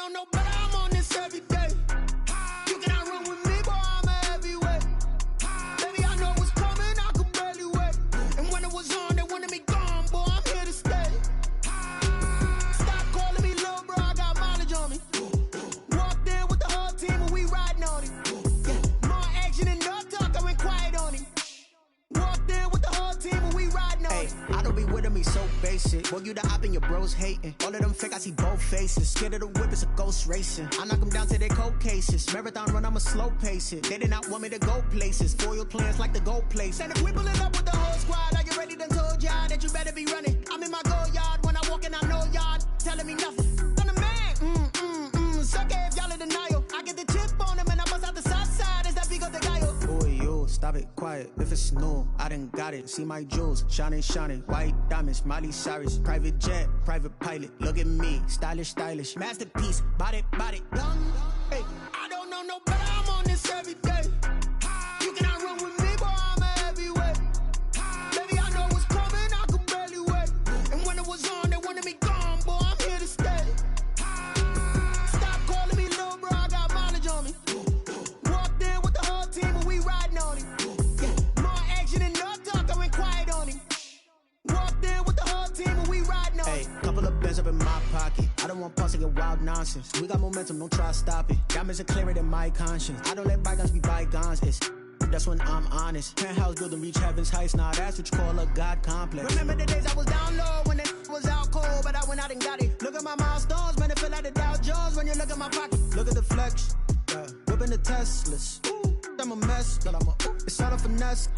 know no better, I'm on this every day. You cannot run with me, boy, I'm a heavyweight. Baby, I know what's coming, I could barely wait. And when it was on, they wanted me gone, boy, I'm here to stay. Stop calling me little bro, I got mileage on me. Walked in with the whole team and we riding on it. Yeah. More action and no talk, I went quiet on it. Walked in with the whole team and we riding on it. I don't be with me so basic. Boy, you the op and your bros hating. All of them fake, I see both faces. Scared of the whip, it's a ghost racing. I knock them down to their cold cases. Marathon run, I'ma slow pace it. They did not want me to go places. Foil plans like the gold place. And if we pulling up with the whole squad, are you ready? Done told y'all that you better be running. I'm in my go yard. When I walk in, I know y'all telling me nothing. I'm the man. Suck it if y'all in denial. I get the chip on them and I bust out the south side. Is that big of the guy? Boy, you stop it, quiet. If it's new, I done got it. See my jewels, shining, shining. White diamonds, Miley Cyrus. Private jet, private pilot. Look at me, stylish, stylish. Masterpiece, body, young. Hey, I don't know no better, I'm on this every day. You cannot run with me, boy, I'm a heavyweight. Baby, I know what's coming, I could barely wait. And when it was on, they wanted me gone, boy, I'm here to stay. Stop calling me little bro, I got mileage on me. Walked in with the whole team and we riding on it. Yeah. More action and no talk, I went quiet on it. Walked in with the whole team and we riding on it. Couple of bands up in my pocket. I don't want pause to get wild nonsense. We got momentum, don't try to stop it. Diamonds are clearer than my conscience. I don't let bygones be bygones. That's when I'm honest. Penthouse building, reach heaven's heights. Nah, that's what you call a God complex. Remember the days I was down low when it was out cold, but I went out and got it. Look at my milestones, man, it feel like the Dow Jones when you look at my pocket. Look at the flex, whipping the Teslas. I'm a mess, but it's all a finesse.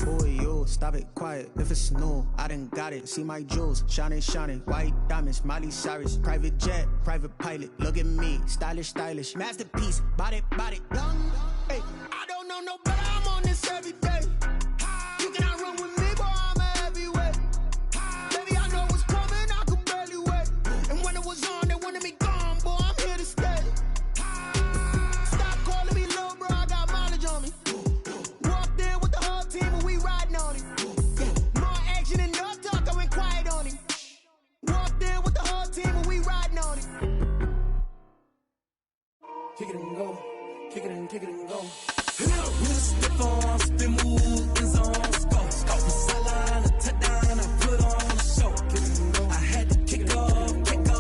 Boy, you stop it, quiet. If it's new, I done got it. See my jewels, shining, shining. White diamonds, Miley Cyrus. Private jet, private pilot. Look at me, stylish, stylish. Masterpiece, body, young. Hey, I don't know no better, I'm on this every day. You cannot run with me, boy, I'm a heavyweight. Baby, I know what's coming, I could barely wait. And when it was on, they wanted me gone, boy, I'm here to stay. Stop calling me little bro, I got mileage on me. Walked in with the whole team and we riding on it. Yeah. More action and no talk, I went quiet on it. Walked in with the whole team and we riding on it. Kick it and go. Kick it and go. With a stiff on, spin move, in zone, go. From sideline to touchdown, I put on a show. I had to kick off and go.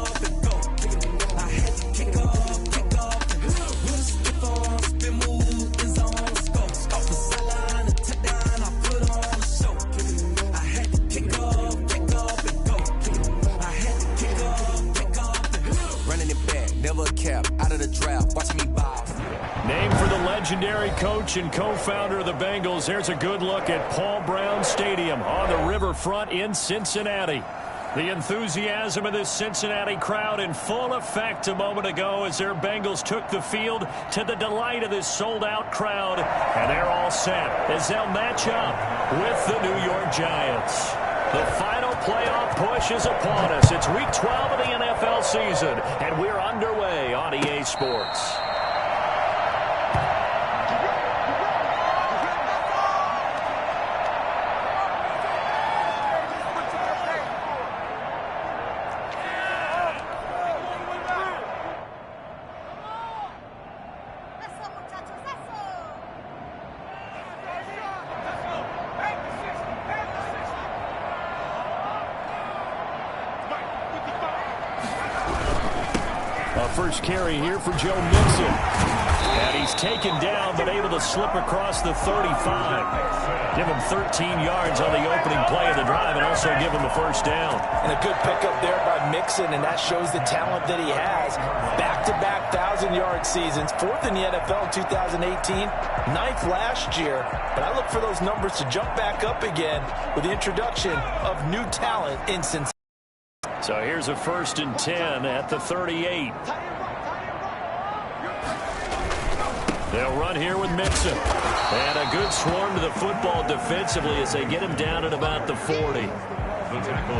I had to kick off and go. With a stiff on, spin move, in zone, go. From sideline to touchdown, I put on a show. I had to kick off and go. I had to kick off and go. Running it back, never a cap, out of the draft, watch me bob. Named for the legendary coach and co-founder of the Bengals, here's a good look at Paul Brown Stadium on the riverfront in Cincinnati. The enthusiasm of this Cincinnati crowd in full effect a moment ago as their Bengals took the field to the delight of this sold-out crowd. And they're all set as they'll match up with the New York Giants. The final playoff push is upon us. It's Week 12 of the NFL season, and we're underway on EA Sports. First carry here for Joe Mixon. And he's taken down, but able to slip across the 35. Give him 13 yards on the opening play of the drive and also give him the first down. And a good pickup there by Mixon, and that shows the talent that he has. Back-to-back 1,000-yard seasons, fourth in the NFL in 2018, ninth last year. But I look for those numbers to jump back up again with the introduction of new talent in Cincinnati. So here's a 1st and 10 at the 38. They'll run here with Mixon. And a good swarm to the football defensively as they get him down at about the 40.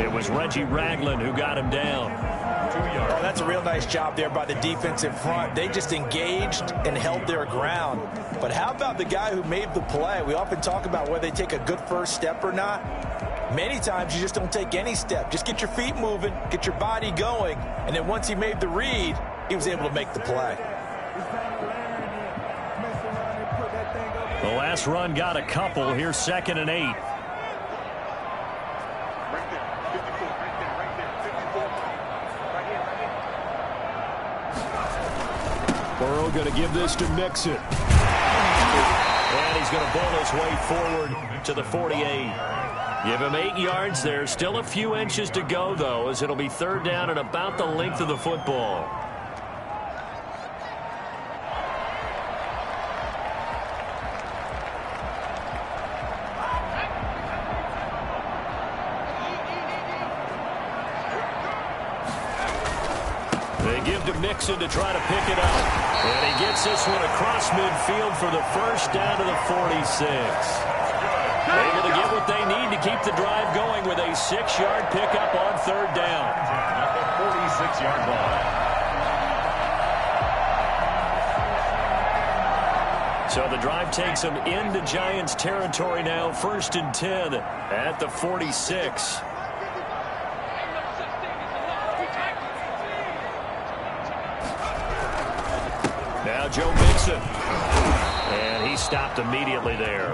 It was Reggie Ragland who got him down. Well, that's a real nice job there by the defensive front. They just engaged and held their ground. But how about the guy who made the play? We often talk about whether they take a good first step or not. Many times you just don't take any step. Just get your feet moving, get your body going, and then once he made the read, he was able to make the play. The last run got a couple. Here's 2nd and 8. Burrow going to give this to Mixon. And he's going to bowl his way forward to the 48. Give him 8 yards there. Still a few inches to go, though, as it'll be 3rd down and about the length of the football. They give to Mixon to try to pick it up. And he gets this one across midfield for the 1st down to the 46. Able to get what they need to keep the drive going with a 6-yard pickup on 3rd down. At the 46-yard line. So the drive takes them into Giants territory now. 1st and 10 at the 46. Now Joe Mixon. And he stopped immediately there.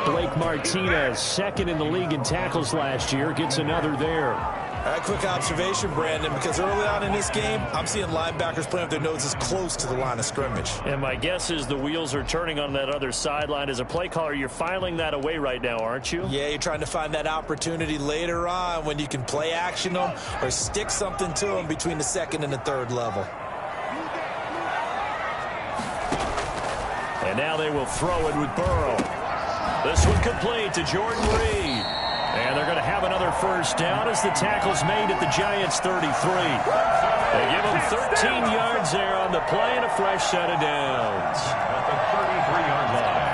Blake Martinez, 2nd in the league in tackles last year, gets another there. All right, quick observation, Brandon, because early on in this game, I'm seeing linebackers playing with their noses close to the line of scrimmage. And my guess is the wheels are turning on that other sideline. As a play caller, you're filing that away right now, aren't you? Yeah, you're trying to find that opportunity later on when you can play action them or stick something to them between the 2nd and the 3rd level. And now they will throw it with Burrow. This one complete to Jordan Reed. And they're going to have another 1st down as the tackle's made at the Giants' 33. They give them 13 yards there on the play and a fresh set of downs. At the 33-yard line.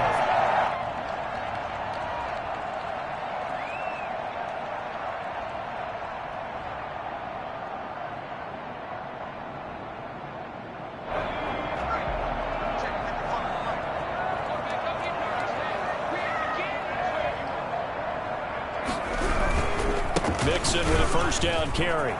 Mixon with a 1st down carry.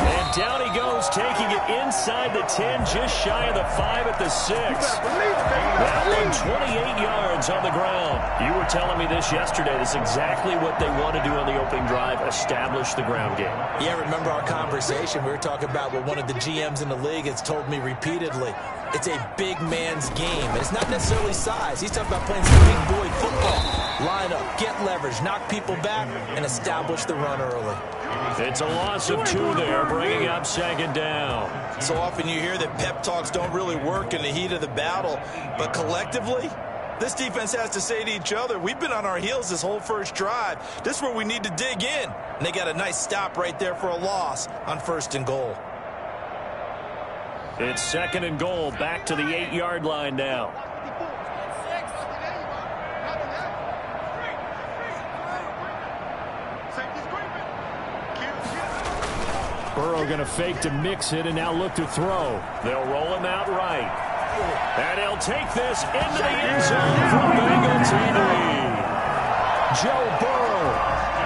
And down he goes, taking it inside the 10, just shy of the 5 at the 6. That one 28 yards on the ground. You were telling me this yesterday. This is exactly what they want to do on the opening drive, establish the ground game. Yeah, remember our conversation? We were talking about what one of the GMs in the league has told me repeatedly. It's a big man's game, and it's not necessarily size. He's talking about playing some big boy football. Line up, get leverage, knock people back, and establish the run early. It's a loss of 2 there, bringing up 2nd down. So often you hear that pep talks don't really work in the heat of the battle, but collectively, this defense has to say to each other, we've been on our heels this whole 1st drive. This is where we need to dig in. And they got a nice stop right there for a loss on 1st and goal. It's 2nd and goal, back to the 8-yard line now. Burrow going to fake to Mixon and now look to throw. They'll roll him out right. And he'll take this into the end zone for Bengal TV. Joe Burrow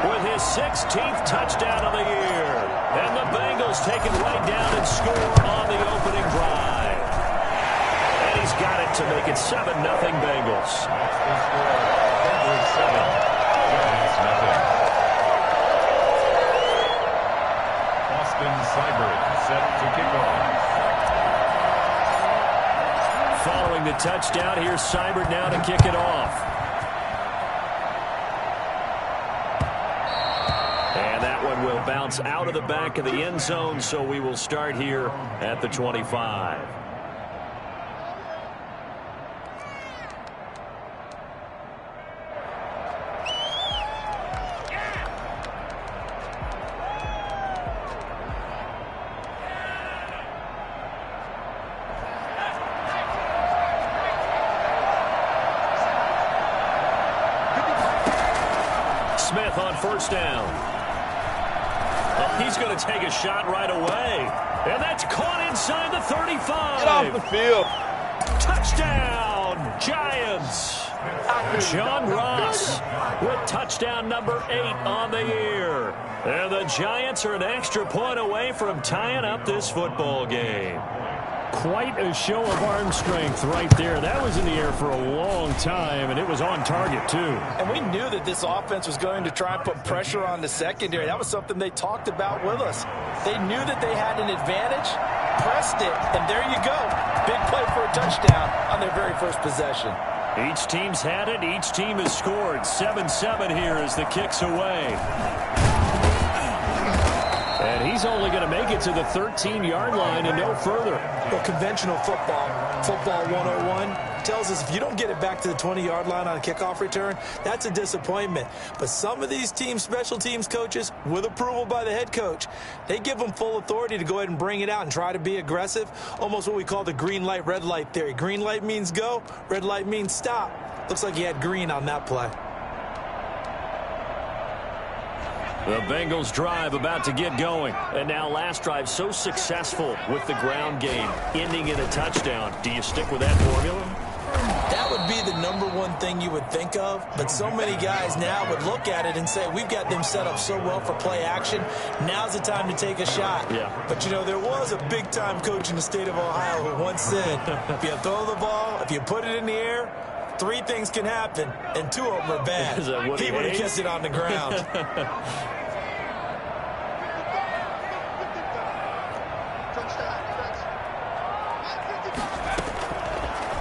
with his 16th touchdown of the year. And the Bengals take it right down and score on the opening drive. And he's got it to make it 7-0 Bengals. Ps5 set to kick off. Following the touchdown, here's Seibert now to kick it off. And that one will bounce out of the back of the end zone, so we will start here at the 25. Smith on 1st down. Oh, he's going to take a shot right away. And that's caught inside the 35. Get off the field. Touchdown, Giants. John Ross with touchdown number 8 on the year. And the Giants are an extra point away from tying up this football game. Quite a show of arm strength right there. That was in the air for a long time, and it was on target, too. And we knew that this offense was going to try and put pressure on the secondary. That was something they talked about with us. They knew that they had an advantage, pressed it, and there you go. Big play for a touchdown on their very first possession. Each team's had it. Each team has scored. 7-7 here as the kick's away. And he's only going to make it to the 13-yard line and no further. Well, conventional football 101, tells us if you don't get it back to the 20-yard line on a kickoff return, that's a disappointment. But some of these team special teams coaches, with approval by the head coach, they give them full authority to go ahead and bring it out and try to be aggressive, almost what we call the green light, red light theory. Green light means go, red light means stop. Looks like he had green on that play. The Bengals drive about to get going. And now last drive so successful with the ground game, ending in a touchdown. Do you stick with that formula? That would be the number one thing you would think of, but so many guys now would look at it and say, we've got them set up so well for play action, now's the time to take a shot. Yeah. But, you know, there was a big-time coach in the state of Ohio who once said, if you throw the ball, if you put it in the air, 3 things can happen, and 2 of them are bad. He would have kissed it on the ground.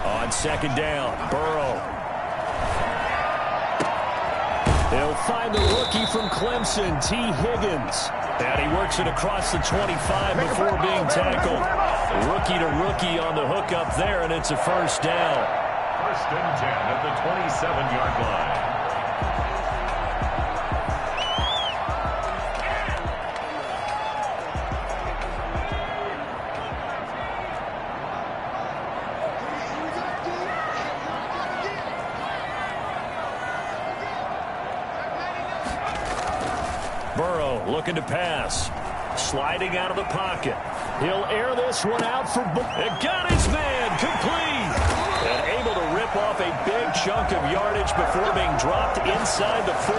On second down, Burrow. They'll find the rookie from Clemson, T. Higgins. And he works it across the 25 before being tackled. Rookie to rookie on the hook up there, and it's a first down. First and 10 at the 27-yard line. Burrow looking to pass. Sliding out of the pocket. He'll air this one out for... It got his man complete. And able to rip off a big chunk of yardage before being dropped inside the 40.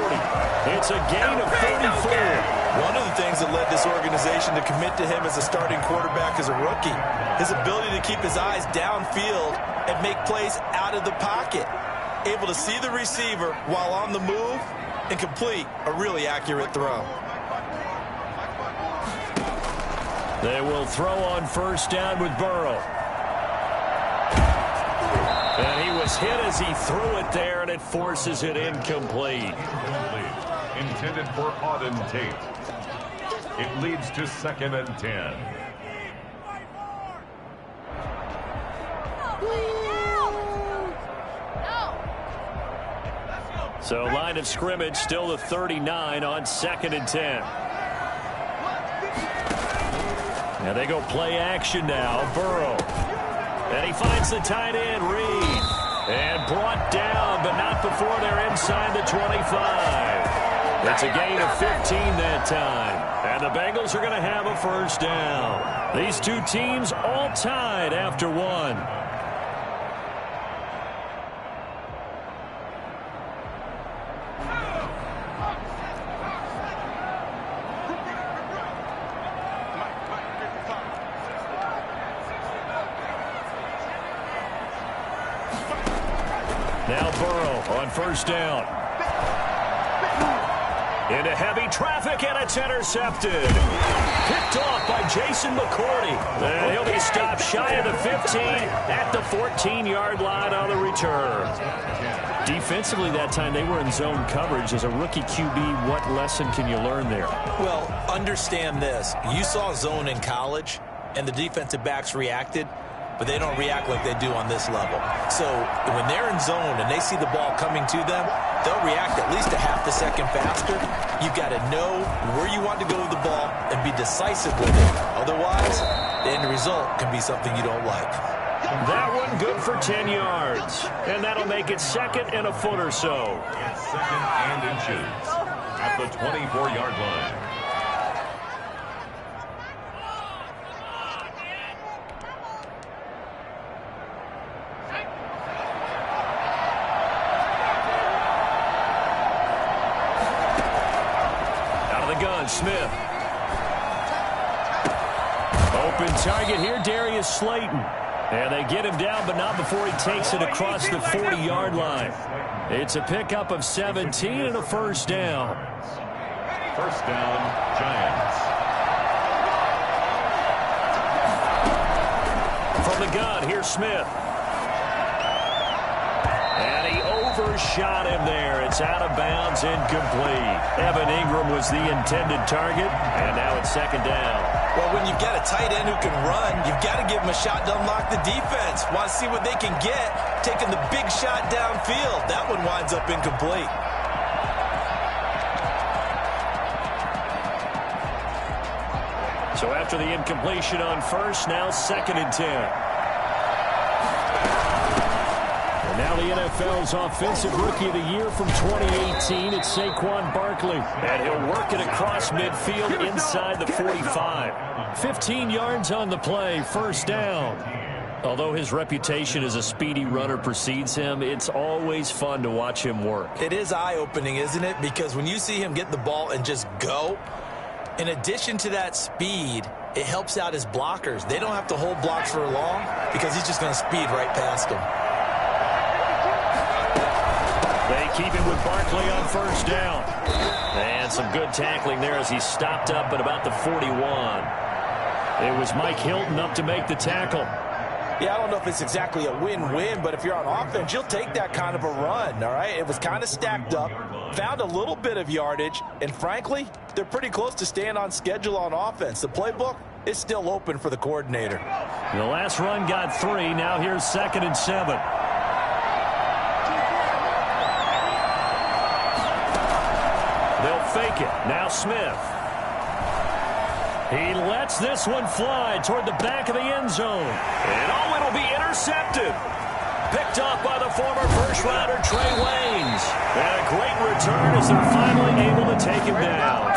It's a gain of 34. One of the things that led this organization to commit to him as a starting quarterback as a rookie, his ability to keep his eyes downfield and make plays out of the pocket. Able to see the receiver while on the move and complete a really accurate throw. They will throw on first down with Burrow. And he was hit as he threw it there, and it forces it incomplete. Intended for Auden Tate. It leads to 2nd and 10. So line of scrimmage still the 39 on 2nd and 10. And they go play action now. Burrow. And he finds the tight end, Reed. And brought down, but not before they're inside the 25. It's a gain of 15 that time. And the Bengals are going to have a first down. These two teams all tied after one. Now Burrow on first down. Into heavy traffic, and it's intercepted. Picked off by Jason McCourty. And he'll be stopped shy of the 15 at the 14-yard line on the return. Defensively that time, they were in zone coverage. As a rookie QB, what lesson can you learn there? Well, understand this. You saw zone in college, and the defensive backs reacted, but they don't react like they do on this level. So when they're in zone and they see the ball coming to them, they'll react at least a half a second faster. You've got to know where you want to go with the ball and be decisive with it. Otherwise, the end result can be something you don't like. That one good for 10 yards. And that'll make it 2nd and a foot or so. It's 2nd and inches at the 24-yard line. Smith. Open target here, Darius Slayton. And they get him down, but not before he takes it across the 40-yard line. It's a pickup of 17 and a first down. First down, Giants. From the gun, here's Smith. And he overshot him there. It's out of bounds, incomplete. Evan Ingram was the intended target, and now it's second down. Well, when you've got a tight end who can run, you've got to give him a shot to unlock the defense. Want to see what they can get, taking the big shot downfield. That one winds up incomplete. So after the incompletion on first, now second and 10. And now the NFL's Offensive Rookie of the Year from 2018, it's Saquon Barkley. And he'll work it across midfield inside the 45. 15 yards on the play, first down. Although his reputation as a speedy runner precedes him, it's always fun to watch him work. It is eye-opening, isn't it? Because when you see him get the ball and just go, in addition to that speed, it helps out his blockers. They don't have to hold blocks for long because he's just going to speed right past them. They keep it with Barkley on first down. And some good tackling there as he stopped up at about the 41. It was Mike Hilton up to make the tackle. Yeah, I don't know if it's exactly a win-win, but if you're on offense, you'll take that kind of a run, all right? It was kind of stacked up, found a little bit of yardage, and frankly, they're pretty close to staying on schedule on offense. The playbook is still open for the coordinator. The last run got 3. Now here's second and 7. They'll fake it. Now Smith. He lets this one fly toward the back of the end zone. And oh, it'll be intercepted. Picked off by the former first-rounder Trey Waynes. And a great return as they're finally able to take him down.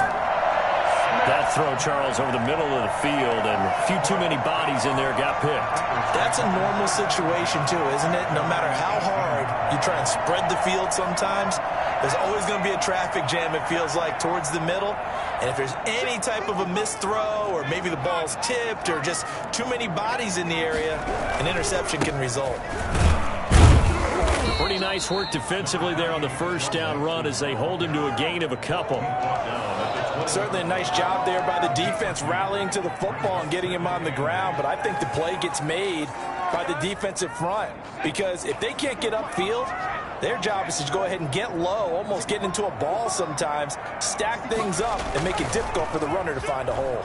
That throw, Charles, over the middle of the field, and a few too many bodies in there got picked. That's a normal situation, too, isn't it? No matter how hard you try and spread the field sometimes, there's always going to be a traffic jam, it feels like, towards the middle. And if there's any type of a missed throw or maybe the ball's tipped or just too many bodies in the area, an interception can result. Pretty nice work defensively there on the first down run as they hold him to a gain of a couple. Certainly a nice job there by the defense rallying to the football and getting him on the ground, but I think the play gets made by the defensive front because if they can't get upfield, their job is to go ahead and get low, almost get into a ball sometimes, stack things up, and make it difficult for the runner to find a hole.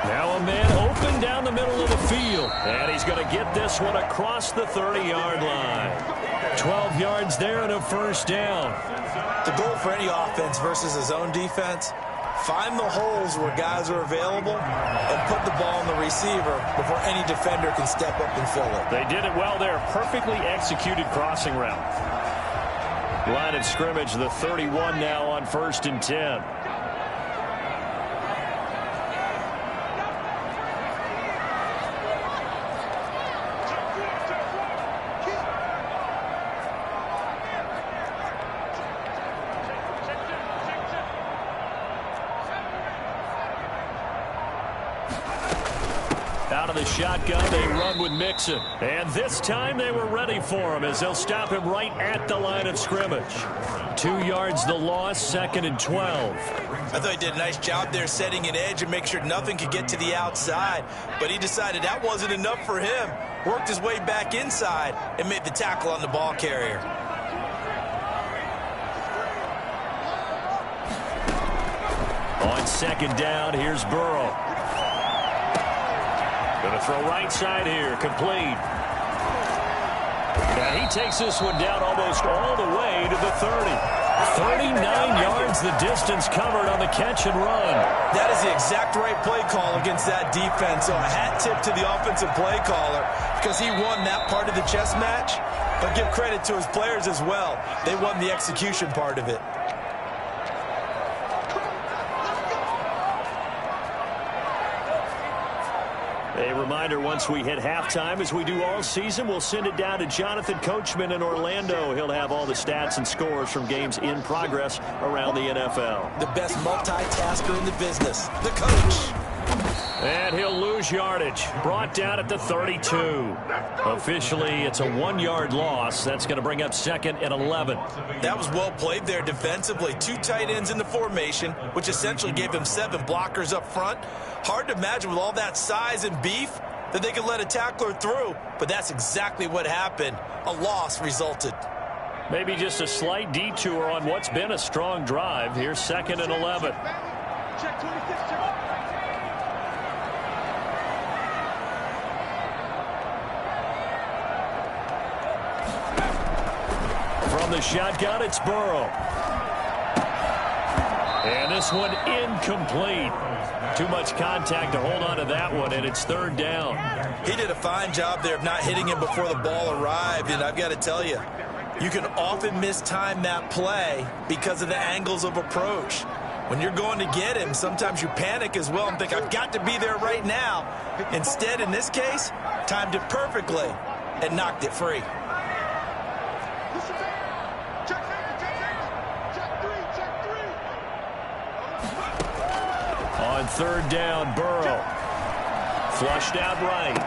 Now a man open down the middle of the field, and he's going to get this one across the 30-yard line. 12 yards there and a first down. The goal for any offense versus his own defense, find the holes where guys are available and put the ball on the receiver before any defender can step up and fill it. They did it well there. Perfectly executed crossing route. Line of scrimmage, the 31 now on first and 10. Out of the shotgun, they run with Mixon. And this time they were ready for him as they'll stop him right at the line of scrimmage. 2 yards the loss, second and 12. I thought he did a nice job there setting an edge and making sure nothing could get to the outside. But he decided that wasn't enough for him. Worked his way back inside and made the tackle on the ball carrier. On second down, here's Burrow. Going to throw right side here, complete. And he takes this one down almost all the way to the 30. 39 yards the distance covered on the catch and run. That is the exact right play call against that defense. So a hat tip to the offensive play caller because he won that part of the chess match. But give credit to his players as well. They won the execution part of it. A reminder, once we hit halftime, as we do all season, we'll send it down to Jonathan Coachman in Orlando. He'll have all the stats and scores from games in progress around the NFL. The best multitasker in the business, the coach. And he'll lose yardage. Brought down at the 32. Officially, it's a 1-yard loss. That's going to bring up 2nd and 11. That was well played there defensively. 2 tight ends in the formation, which essentially gave him 7 blockers up front. Hard to imagine with all that size and beef that they could let a tackler through, but that's exactly what happened. A loss resulted. Maybe just a slight detour on what's been a strong drive. Here's 2nd and 11. Check 26, check. From the shotgun, it's Burrow. And this one incomplete. Too much contact to hold on to that one, and it's 3rd down. He did a fine job there of not hitting him before the ball arrived, and I've got to tell you, you can often mistime that play because of the angles of approach. When you're going to get him, sometimes you panic as well and think, I've got to be there right now. Instead, in this case, timed it perfectly and knocked it free. On 3rd down, Burrow. Flushed out right.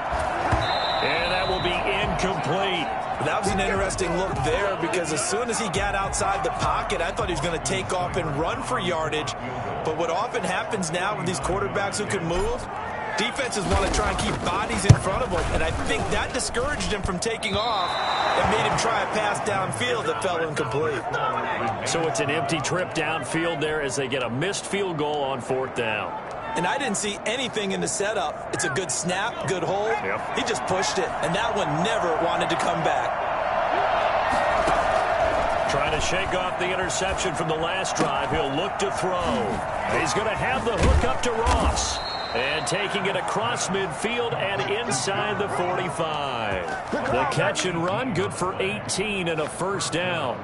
And that will be incomplete. That was an interesting look there because as soon as he got outside the pocket, I thought he was going to take off and run for yardage. But what often happens now with these quarterbacks who can move, defenses want to try and keep bodies in front of them. And I think that discouraged him from taking off and made him try a pass downfield that fell incomplete. So it's an empty trip downfield there as they get a missed field goal on 4th down. And I didn't see anything in the setup. It's a good snap, good hold. Yep. He just pushed it, and that one never wanted to come back. Trying to shake off the interception from the last drive. He'll look to throw. He's going to have the hook up to Ross. And taking it across midfield and inside the 45. The catch and run, good for 18 and a 1st down.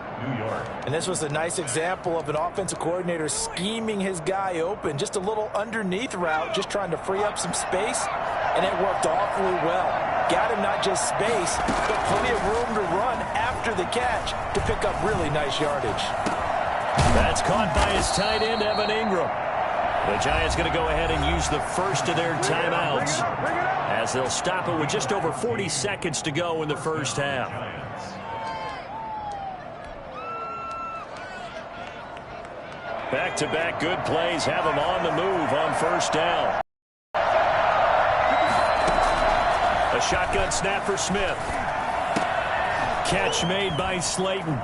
And this was a nice example of an offensive coordinator scheming his guy open. Just a little underneath route, just trying to free up some space, and it worked awfully well. Got him not just space, but plenty of room to run after the catch to pick up really nice yardage. That's caught by his tight end, Evan Ingram. The Giants going to go ahead and use the first of their timeouts as they'll stop it with just over 40 seconds to go in the first half. Back-to-back good plays have him on the move on 1st down. A shotgun snap for Smith. Catch made by Slayton.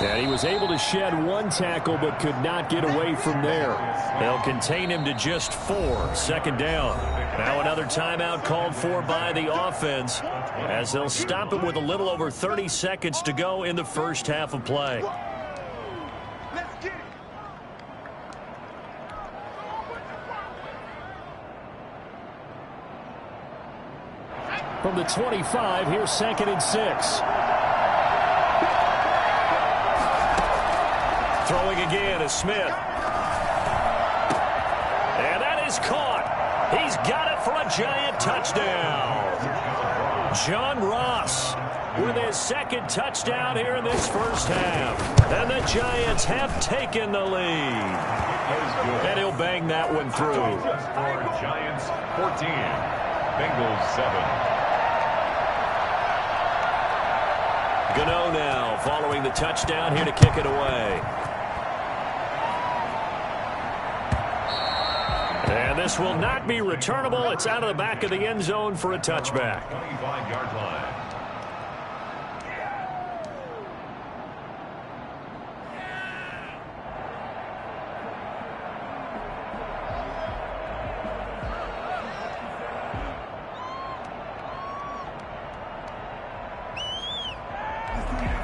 And he was able to shed 1 tackle but could not get away from there. They'll contain him to just 4. 2nd down. Now another timeout called for by the offense as they'll stop it with a little over 30 seconds to go in the first half of play. From the 25, here's 2nd and 6. Throwing again is Smith. And that is caught. He's got it for a Giant touchdown. John Ross with his 2nd touchdown here in this first half. And the Giants have taken the lead. And he'll bang that one through. Giants 14, Bengals 7. Gano now following the touchdown here to kick it away. And this will not be returnable. It's out of the back of the end zone for a touchback. 25-yard line.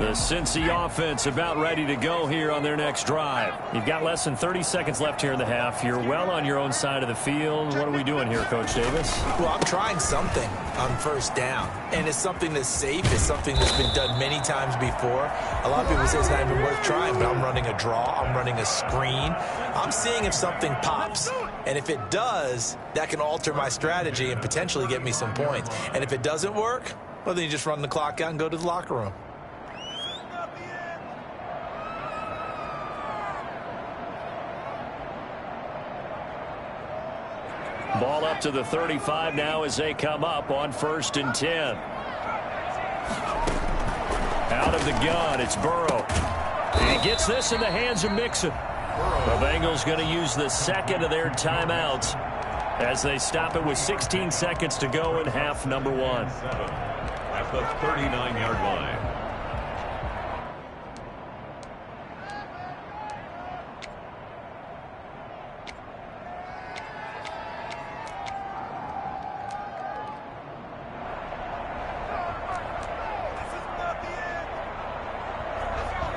The Cincy offense about ready to go here on their next drive. You've got less than 30 seconds left here in the half. You're well on your own side of the field. What are we doing here, Coach Davis? Well, I'm trying something on first down, and it's something that's safe. It's something that's been done many times before. A lot of people say it's not even worth trying, but I'm running a draw. I'm running a screen. I'm seeing if something pops, and if it does, that can alter my strategy and potentially get me some points. And if it doesn't work, well, then you just run the clock out and go to the locker room. Ball up to the 35 now as they come up on 1st and 10. Out of the gun, it's Burrow. He gets this in the hands of Mixon. The Bengals going to use the second of their timeouts as they stop it with 16 seconds to go in half number 1. At the 39-yard line.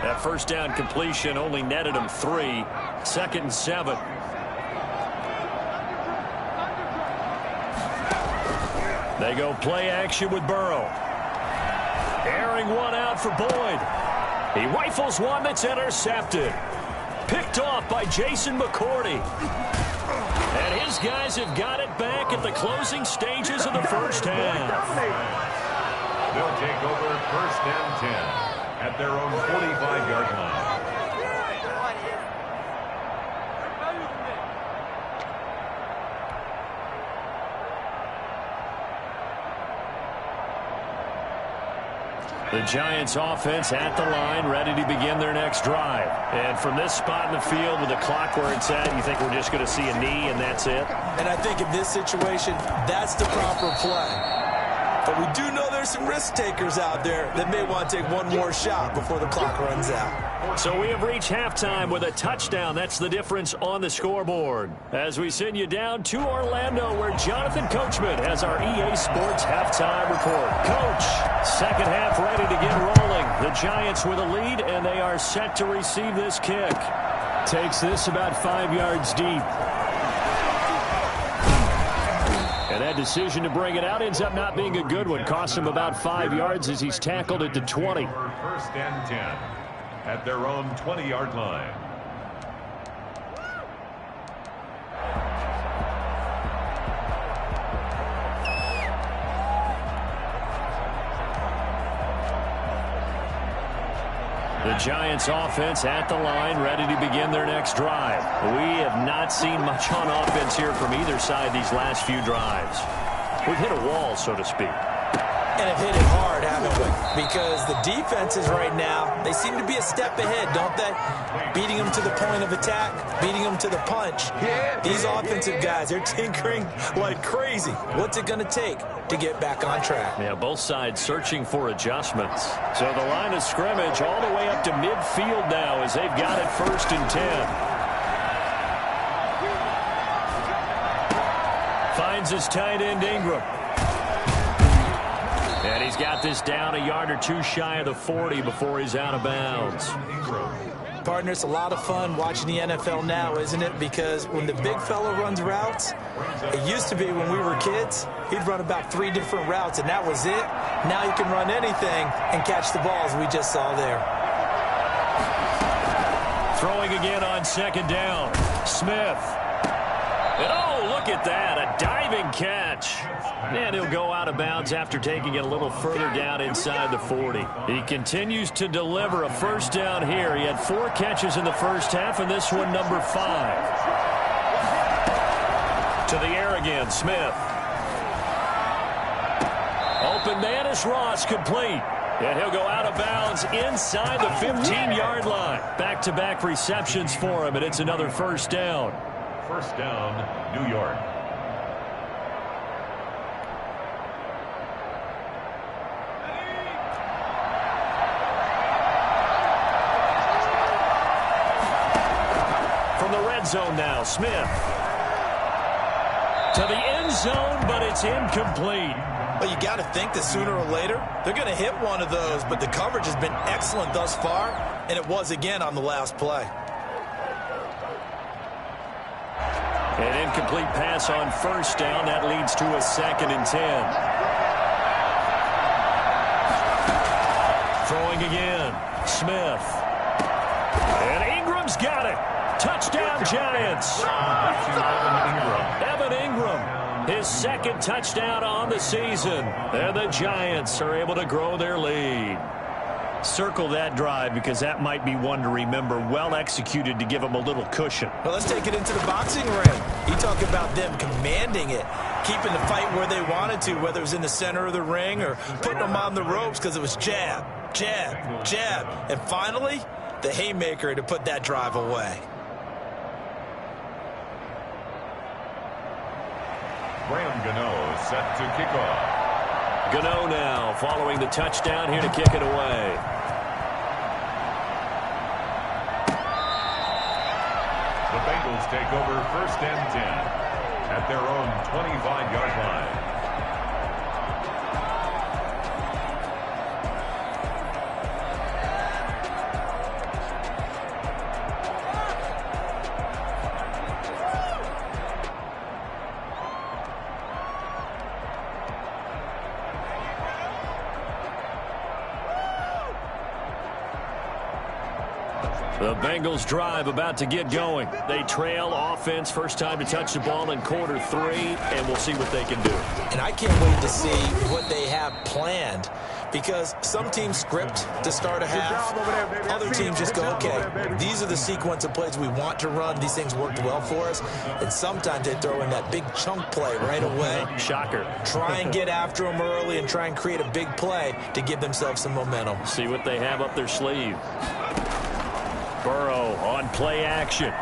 That first down completion only netted him 3. 2nd and 7. They go play action with Burrow. Airing one out for Boyd. He rifles one that's intercepted. Picked off by Jason McCourty. And his guys have got it back at the closing stages of the first half. They'll take over 1st and 10 at their own 45-yard line. The Giants offense at the line, ready to begin their next drive. And from this spot in the field with the clock where it's at, you think we're just going to see a knee and that's it? And I think in this situation, that's the proper play. But we do know there's some risk takers out there that may want to take one more shot before the clock runs out. So we have reached halftime with a touchdown. That's the difference on the scoreboard. As we send you down to Orlando, where Jonathan Coachman has our EA Sports halftime report. Coach, second half ready to get rolling. The Giants with a lead, and they are set to receive this kick. Takes this about 5 yards deep. And that decision to bring it out ends up not being a good one. Cost him about 5 yards as he's tackled at the 20. 1st and 10 at their own 20-yard line. The Giants offense at the line, ready to begin their next drive. We have not seen much on offense here from either side these last few drives. We've hit a wall, so to speak. And have hit it hard, haven't we? Because the defenses right now, they seem to be a step ahead, don't they? Beating them to the point of attack, beating them to the punch. These offensive guys, they're tinkering like crazy. What's it going to take to get back on track? Yeah, both sides searching for adjustments. So the line of scrimmage all the way up to midfield now as they've got it 1st and 10. Finds his tight end Ingram. And he's got this down a yard or two shy of the 40 before he's out of bounds. Partner, it's a lot of fun watching the NFL now, isn't it? Because when the big fella runs routes, it used to be when we were kids, he'd run about 3 different routes, and that was it. Now you can run anything and catch the balls we just saw there. Throwing again on 2nd down. Smith. And oh, look at that, a diving catch. And he'll go out of bounds after taking it a little further down inside the 40. He continues to deliver a first down here. He had 4 catches in the first half, and this one number 5. To the air again, Smith. Open man is Ross, complete. And he'll go out of bounds inside the 15-yard line. Back-to-back receptions for him, and it's another first down. First down, New York. From the red zone now, Smith. To the end zone, but it's incomplete. Well, you got to think that sooner or later, they're going to hit one of those, but the coverage has been excellent thus far, and it was again on the last play. An incomplete pass on first down. That leads to a 2nd and 10. Throwing again. Smith. And Ingram's got it. Touchdown, Giants. Evan Ingram, his 2nd touchdown on the season. And the Giants are able to grow their lead. Circle that drive because that might be one to remember. Well executed to give them a little cushion. Well, let's take it into the boxing ring. You talk about them commanding it, keeping the fight where they wanted to, whether it was in the center of the ring or putting them on the ropes because it was jab, jab, jab. And finally, the haymaker to put that drive away. Graham Gano set to kick off. Gano now following the touchdown here to kick it away. The Bengals take over 1st and 10 at their own 25-yard line. The Bengals drive about to get going. They trail offense, first time to touch the ball in quarter 3, and we'll see what they can do. And I can't wait to see what they have planned, because some teams script to start a half. Other teams just go, okay, these are the sequence of plays we want to run. These things worked well for us. And sometimes they throw in that big chunk play right away. Shocker. Try and get after them early and try and create a big play to give themselves some momentum. See what they have up their sleeve. Burrow on play action.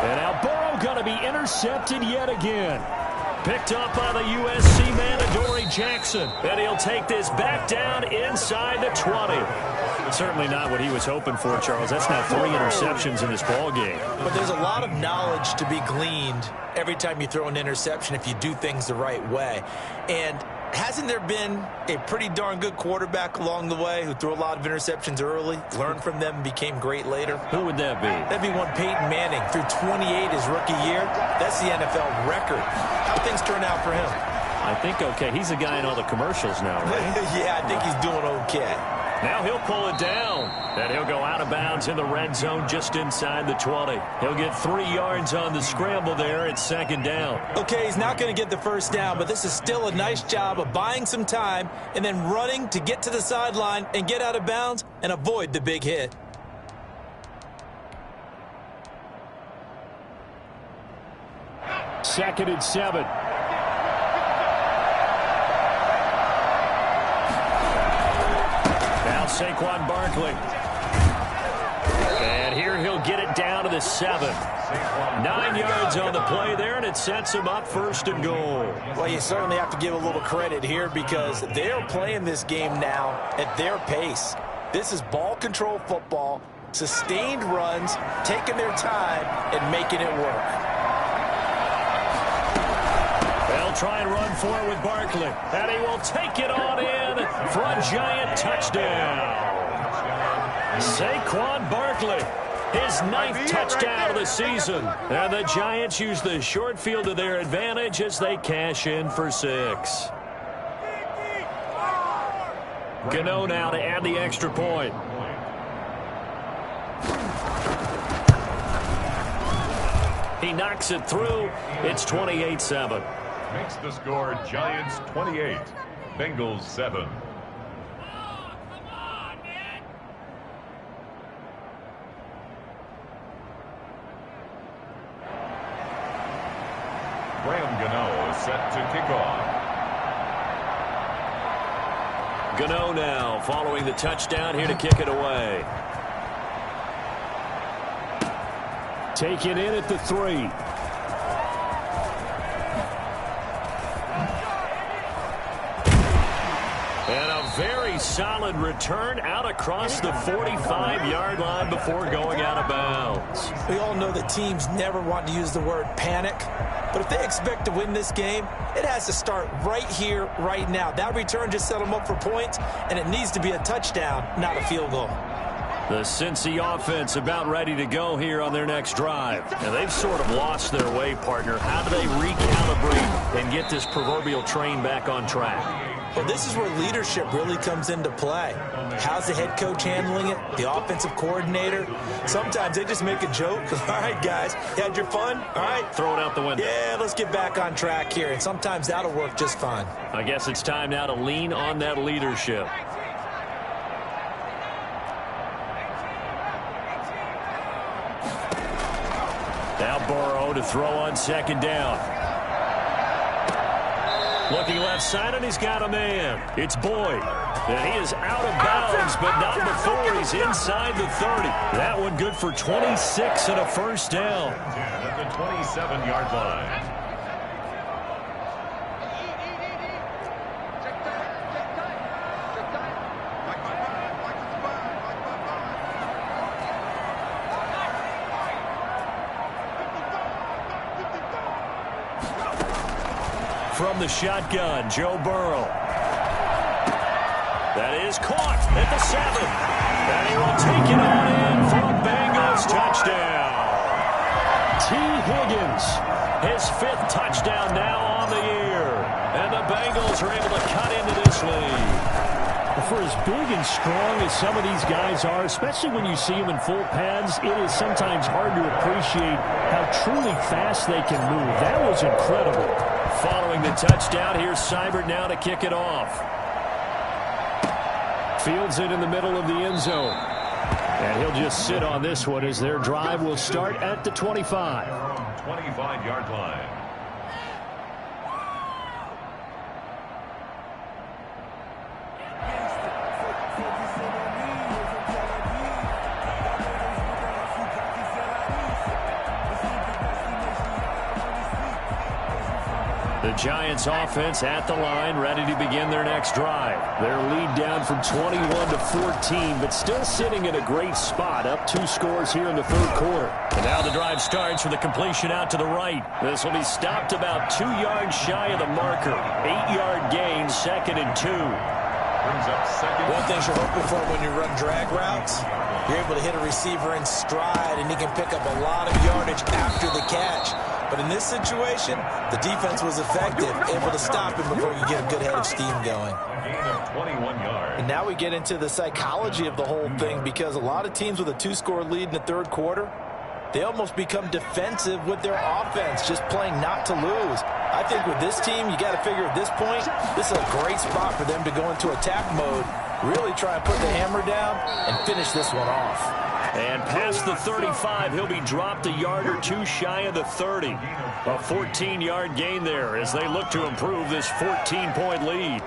And now Burrow going to be intercepted yet again. Picked up by the USC man, Adoree Jackson. And he'll take this back down inside the 20. Certainly not what he was hoping for, Charles. That's now 3 interceptions in this ball game. But there's a lot of knowledge to be gleaned every time you throw an interception if you do things the right way. And hasn't there been a pretty darn good quarterback along the way who threw a lot of interceptions early, learned from them, and became great later? Who would that be? That'd be one Peyton Manning. Threw 28 his rookie year. That's the NFL record. How things turn out for him? I think okay. He's a guy in all the commercials now, right? Yeah, I think he's doing okay. Now he'll pull it down, and he'll go out of bounds in the red zone just inside the 20. He'll get 3 yards on the scramble there at 2nd down. Okay, he's not going to get the first down, but this is still a nice job of buying some time and then running to get to the sideline and get out of bounds and avoid the big hit. Second and 7. Saquon Barkley. And here he'll get it down to the 7. 9 yards on the play there, and it sets him up 1st and goal. Well, you certainly have to give a little credit here because they're playing this game now at their pace. This is ball control football, sustained runs, taking their time, and making it work. They'll try and run for it with Barkley. And he will take it on in for a Giant touchdown. Saquon Barkley, his 9th touchdown of the season. And the Giants use the short field to their advantage as they cash in for 6. Gano now to add the extra point. He knocks it through. It's 28-7. Makes the score Giants 28, Bengals 7. Graham Gano is set to kick off. Gano now following the touchdown here to kick it away. Taken in at the 3. And a very pretty solid return out across the 45-yard line before going out of bounds. We all know that teams never want to use the word panic, but if they expect to win this game, it has to start right here, right now. That return just set them up for points, and it needs to be a touchdown, not a field goal. The Cincy offense about ready to go here on their next drive. And they've sort of lost their way, partner. How do they recalibrate and get this proverbial train back on track? Well, this is where leadership really comes into play. How's the head coach handling it? The offensive coordinator? Sometimes they just make a joke. All right, guys, you had your fun? All right. Throw it out the window. Yeah, let's get back on track here. And sometimes that'll work just fine. I guess it's time now to lean on that leadership. Now Burrow to throw on second down. Looking left side, and he's got a man. It's Boyd. And he is out of bounds, but not before he's inside the 30. That one good for 26 and a first down. At the 27-yard line. From the shotgun, Joe Burrow. That is caught at the 7. And he will take it on in for a Bengals touchdown. T. Higgins, his 5th touchdown now on the year. And the Bengals are able to cut into this lead. For as big and strong as some of these guys are, especially when you see them in full pads, it is sometimes hard to appreciate how truly fast they can move. That was incredible. Following the touchdown, here's Seibert now to kick it off. Fields it in the middle of the end zone. And he'll just sit on this one as their drive will start at the 25. 25-yard line. The Giants offense at the line, ready to begin their next drive. Their lead down from 21 to 14, but still sitting in a great spot, up 2 scores here in the 3rd quarter. And now the drive starts with a completion out to the right. This will be stopped about 2 yards shy of the marker. 8-yard gain, 2nd and 2. Brings up second. One thing you're hoping for when you run drag routes, you're able to hit a receiver in stride, and he can pick up a lot of yardage after the catch. But in this situation, the defense was effective, able to stop him before you get a good head of steam going. Gain of 21 yards. And now we get into the psychology of the whole thing, because a lot of teams with a 2-score lead in the 3rd quarter, they almost become defensive with their offense, just playing not to lose. I think with this team, you got to figure at this point, this is a great spot for them to go into attack mode, really try and put the hammer down and finish this one off. And past the 35, he'll be dropped a yard or 2 shy of the 30. A 14-yard gain there as they look to improve this 14-point lead.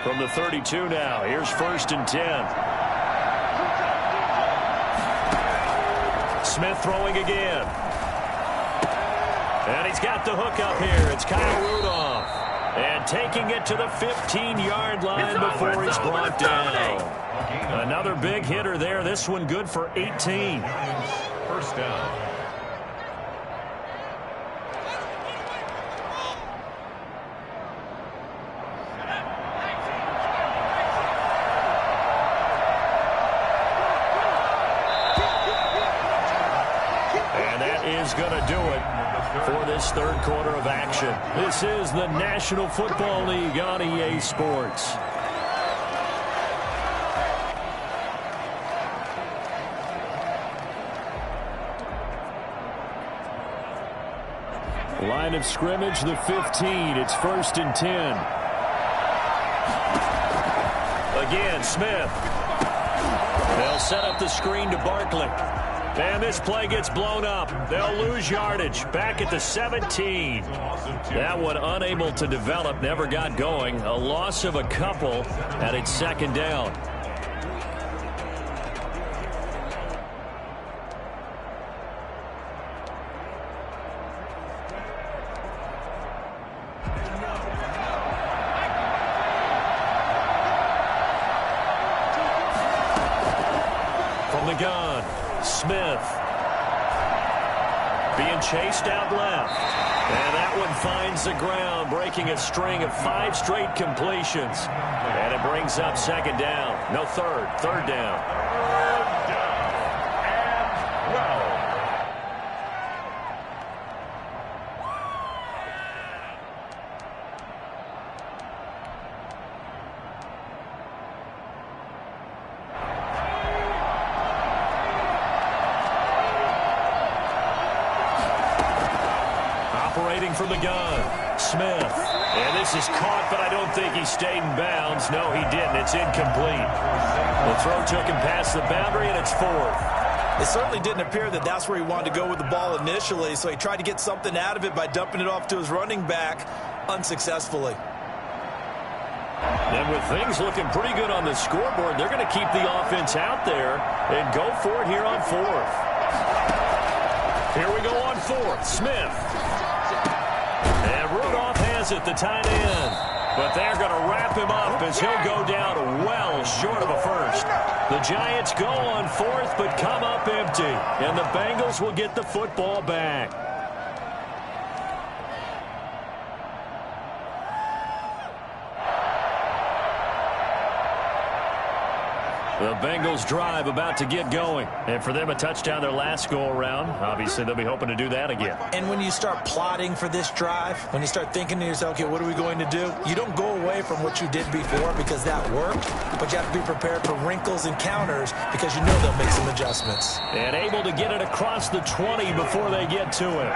From the 32 now, here's 1st and 10. Smith throwing again. And he's got the hook up here. It's Kyle Rudolph. And taking it to the 15-yard line before he's brought down. Another big hitter there. This one good for 18. First down. And that is going to do it for this 3rd quarter of action. This is the National Football League on EA Sports. Line of scrimmage, the 15. It's 1st and 10. Again, Smith. They'll set up the screen to Barkley. And this play gets blown up. They'll lose yardage. Back at the 17. That one unable to develop, never got going. A loss of a couple, and it's 2nd down. the gun. Smith. Being chased out left. And that one finds the ground, breaking a string of 5 straight completions. And it brings up second down. No, third down. Third down and 12. Operating from the gun, Smith. And this is caught, but I don't think he stayed in bounds. No, he didn't. It's incomplete. The throw took him past the boundary, and it's 4th. It certainly didn't appear that that's where he wanted to go with the ball initially, so he tried to get something out of it by dumping it off to his running back unsuccessfully. And with things looking pretty good on the scoreboard, they're going to keep the offense out there and go for it here on 4th. Here we go on 4th. Smith. And Rudolph has it, the tight end. But they're going to wrap him up as he'll go down well short of a first. The Giants go on 4th but come up empty. And the Bengals will get the football back. The Bengals drive about to get going. And for them, a touchdown their last go-around. Obviously, they'll be hoping to do that again. And when you start plotting for this drive, when you start thinking to yourself, okay, what are we going to do? You don't go away from what you did before because that worked. But you have to be prepared for wrinkles and counters because you know they'll make some adjustments. And able to get it across the 20 before they get to it.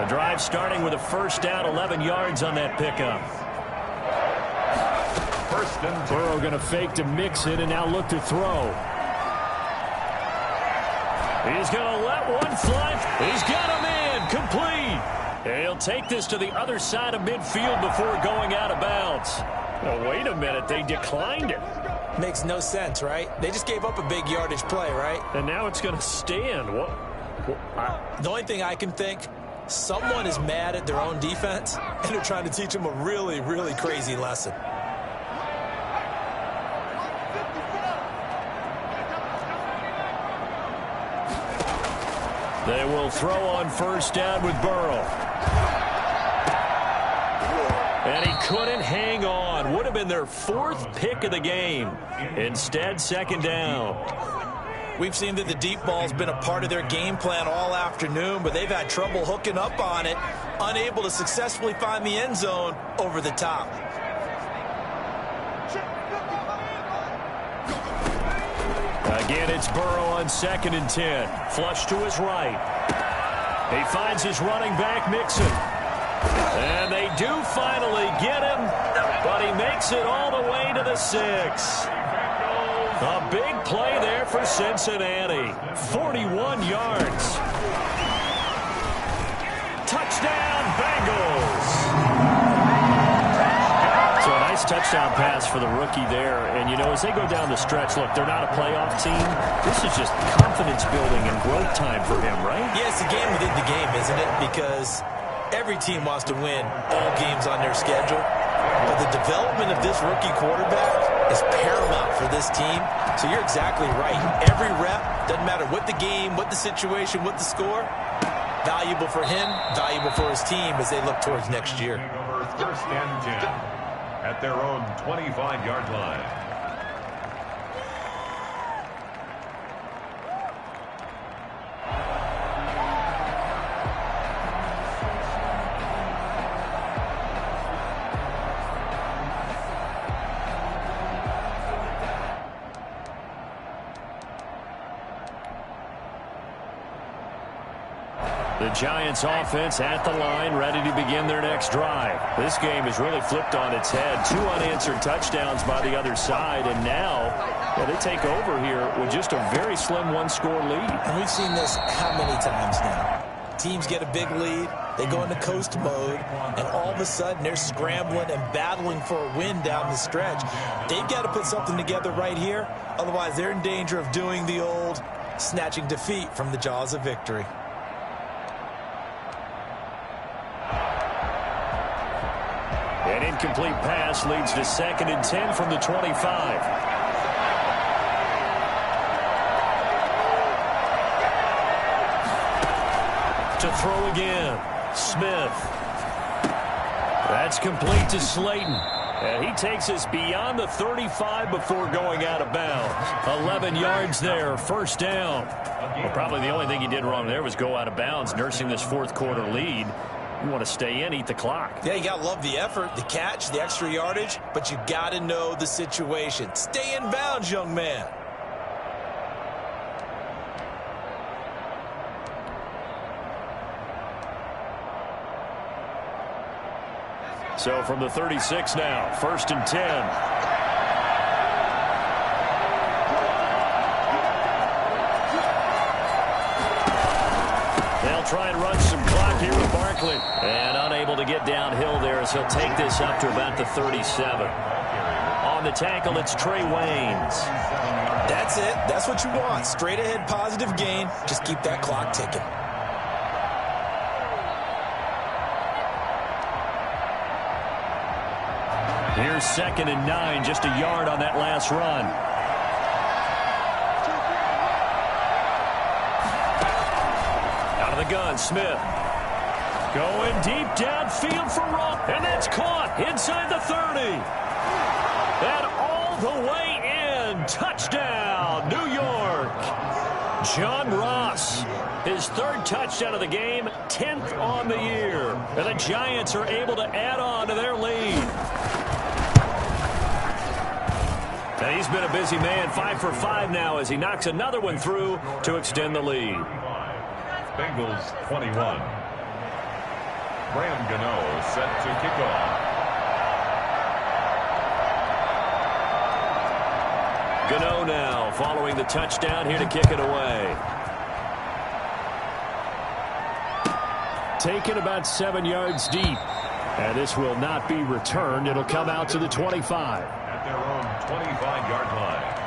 The drive starting with a first down, 11 yards on that pickup. Burrow going to fake to Mixon and now look to throw. He's going to let one fly. He's got him in. Complete. And he'll take this to the other side of midfield before going out of bounds. Oh, wait a minute. They declined it. Makes no sense, right? They just gave up a big yardage play, right? And now it's going to stand. The only thing I can think, someone is mad at their own defense, and they're trying to teach them a really, really crazy lesson. They will throw on first down with Burrow. And he couldn't hang on. Would have been their 4th pick of the game. Instead, second down. We've seen that the deep ball's been a part of their game plan all afternoon, but they've had trouble hooking up on it, unable to successfully find the end zone over the top. Again, it's Burrow on 2nd and 10. Flush to his right. He finds his running back, Mixon. And they do finally get him, but he makes it all the way to the 6. A big play there for Cincinnati. 41 yards. Touchdown, Bengals. So a nice touchdown pass for the rookie there. And, you know, as they go down the stretch, look, they're not a playoff team. This is just confidence building and growth time for him, right? Yeah, it's a game within the game, isn't it? Because every team wants to win all games on their schedule. But the development of this rookie quarterback is paramount for this team. So you're exactly right. Every rep, doesn't matter what the game, what the situation, what the score, valuable for him, valuable for his team as they look towards next year. First and 10 at their own 25-yard line. The Giants offense at the line, ready to begin their next drive. This game has really flipped on its head. 2 unanswered touchdowns by the other side, and now they take over here with just a very slim one-score lead. And we've seen this how many times now? Teams get a big lead, they go into coast mode, and all of a sudden they're scrambling and battling for a win down the stretch. They've got to put something together right here, otherwise they're in danger of doing the old snatching defeat from the jaws of victory. An incomplete pass leads to 2nd and 10 from the 25. to throw again. Smith. That's complete to Slayton. And he takes us beyond the 35 before going out of bounds. 11 yards there, first down. Well, probably the only thing he did wrong there was go out of bounds, nursing this fourth quarter lead. You want to stay in, eat the clock. Yeah, you got to love the effort, the catch, the extra yardage, but you got to know the situation. Stay in bounds, young man. So from the 36 now, first and 10. Try and run some clock here with Barkley. And unable to get downhill there as he'll take this up to about the 37. On the tackle, it's Trey Waynes. That's it. That's what you want. Straight ahead positive gain. Just keep that clock ticking. Here's 2nd and 9, just a yard on that last run. The gun, Smith. Going deep downfield for Ross. And that's caught inside the 30. And all the way in. Touchdown, New York. John Ross. His 3rd touchdown of the game, 10th on the year. And the Giants are able to add on to their lead. And he's been a busy man, 5 for 5 now as he knocks another one through to extend the lead. Bengals 21. Graham Gano set to kick off. Gano now following the touchdown here to kick it away. Taken about 7 yards deep. And this will not be returned. It'll come out to the 25. At their own 25-yard line.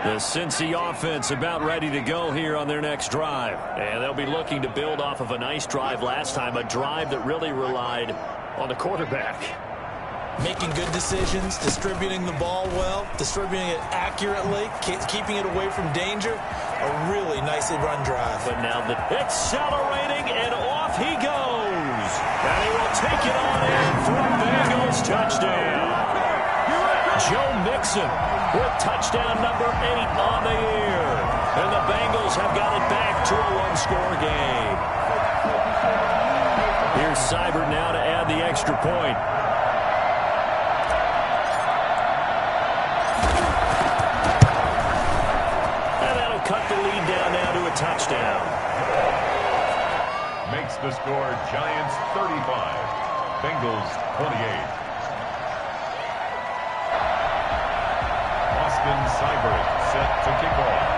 The Cincy offense about ready to go here on their next drive. And they'll be looking to build off of a nice drive last time, a drive that really relied on the quarterback. Making good decisions, distributing the ball well, distributing it accurately, keeping it away from danger. A really nicely run drive. But now accelerating, and off he goes. And he will take it on in for a Bengals touchdown. Joe Mixon with touchdown number 8 on the year. And the Bengals have got it back to a one-score game. Here's Seibert now to add the extra point. And that'll cut the lead down now to a touchdown. Makes the score Giants 35, Bengals 28. Seibert set to kick off.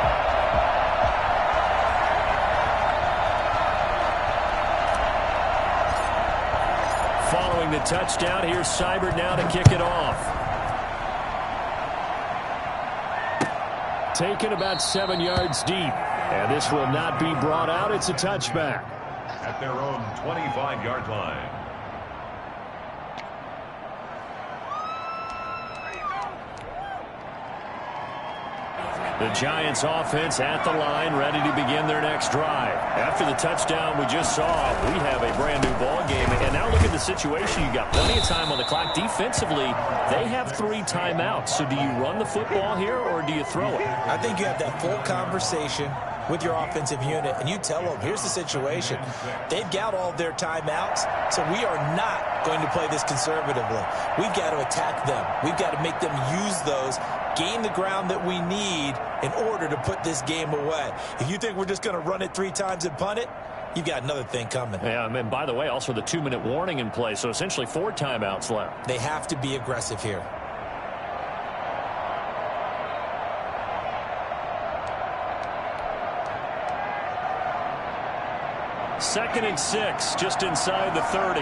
Following the touchdown, here's Seibert now to kick it off. Taken about 7 yards deep. And this will not be brought out. It's a touchback. At their own 25-yard line. The Giants offense at the line, ready to begin their next drive. After the touchdown we just saw, we have a brand new ball game. And now look at the situation. You got plenty of time on the clock. Defensively, they have 3 timeouts. So do you run the football here or do you throw it? I think you have that full conversation with your offensive unit, and you tell them, here's the situation. They've got all their timeouts, so we are not going to play this conservatively. We've got to attack them. We've got to make them use those, gain the ground that we need in order to put this game away. If you think we're just going to run it 3 times and punt it, you've got another thing coming. Yeah, and by the way, also the 2-minute warning in play, so essentially 4 timeouts left. They have to be aggressive here. Second and 6, just inside the 30.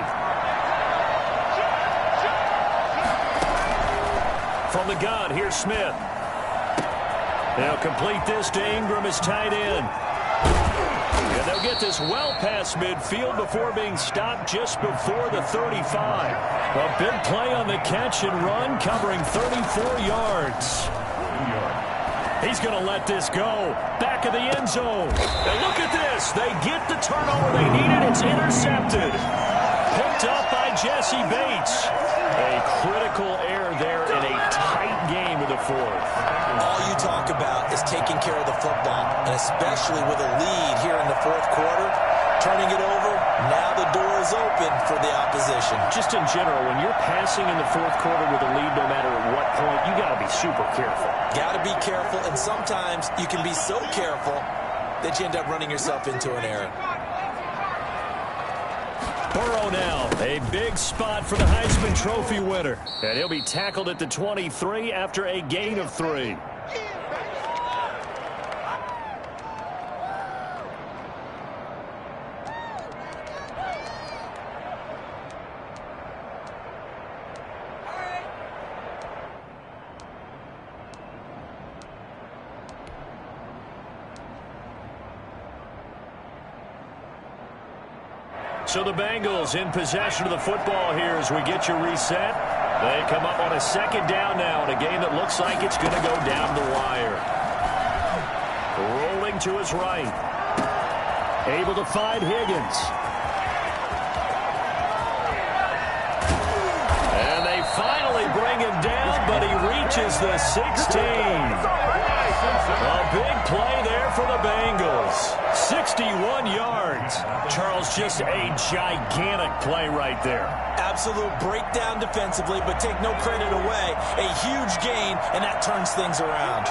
From the gun, here's Smith. They'll complete this to Ingram as tight end. And they'll get this well past midfield before being stopped just before the 35. A big play on the catch and run, covering 34 yards. He's going to let this go. Back of the end zone. And look at this. They get the turnover they needed. It's intercepted. Picked up by Jesse Bates. A critical error there in a tight game in the fourth. All you talk about is taking care of the football, and especially with a lead here in the fourth quarter, turning it over, now the door is open for the opposition. Just in general, when you're passing in the fourth quarter with a lead, no matter at what point, you got to be super careful. Got to be careful, and sometimes you can be so careful that you end up running yourself into an error. Burrow now, a big spot for the Heisman Trophy winner. And he'll be tackled at the 23 after a gain of 3. So the Bengals in possession of the football here as we get you reset. They come up on a second down now in a game that looks like it's going to go down the wire. Rolling to his right. Able to find Higgins. And they finally bring him down, but he reaches the 16. A big play there for the Bengals. 61 yards. Charles, just a gigantic play right there. Absolute breakdown defensively, but take no credit away. A huge gain, and that turns things around.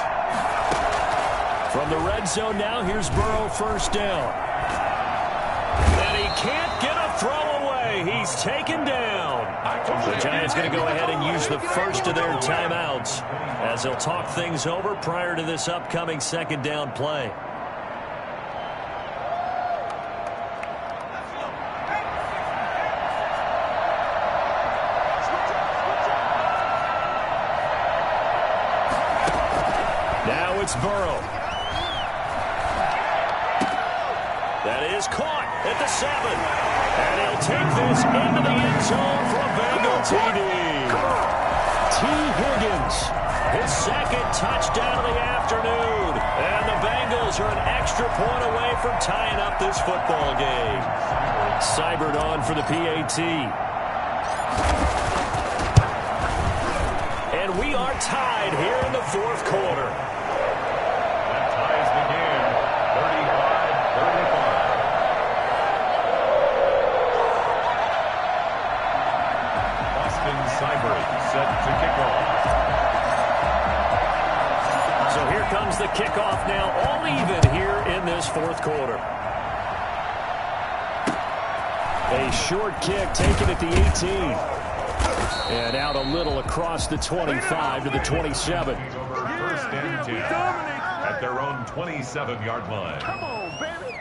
From the red zone now, here's Burrow first down. And he can't get a throw away. He's taken down. The Giants going to go ahead and use the first of their timeouts as they'll talk things over prior to this upcoming second down play. Now it's Burrow. That is caught at the 7. And he'll take this into the end zone for a Bengal TD. T. Higgins, his second touchdown of the afternoon. And the Bengals are an extra point away from tying up this football game. Seibert on for the PAT. And we are tied here in the fourth quarter. That ties the game, 35-35. Seibert set to kick off. So here comes the kickoff now, all even here in this fourth quarter. A short kick taken at the 18. And out a little across the 25 to the 27. Over first and 10 at their own 27-yard line. Come on, baby.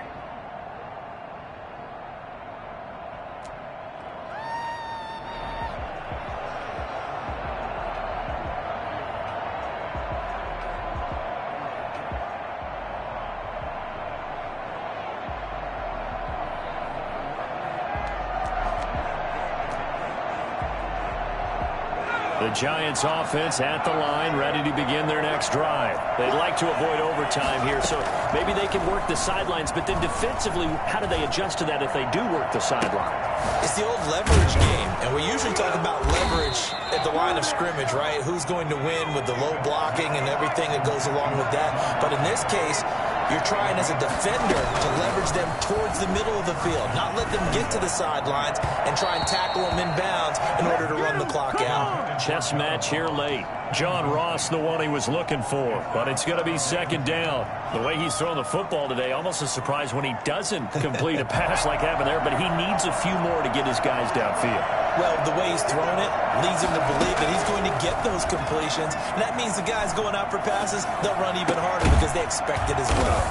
The Giants offense at the line, ready to begin their next drive. They'd like to avoid overtime here, so maybe they can work the sidelines, but then defensively, how do they adjust to that if they do work the sideline? It's the old leverage game, and we usually talk about leverage at the line of scrimmage, right? Who's going to win with the low blocking and everything that goes along with that. But in this case, you're trying as a defender to leverage them towards the middle of the field, not let them get to the sidelines and try and tackle them inbounds in order to run the clock out. Chess match here late. John Ross, the one he was looking for, but it's going to be second down. The way he's throwing the football today, almost a surprise when he doesn't complete a pass like happened there, but he needs a few more to get his guys downfield. Well, the way he's thrown it leads him to believe that he's going to get those completions. And that means the guys going out for passes, they'll run even harder because they expect it as well.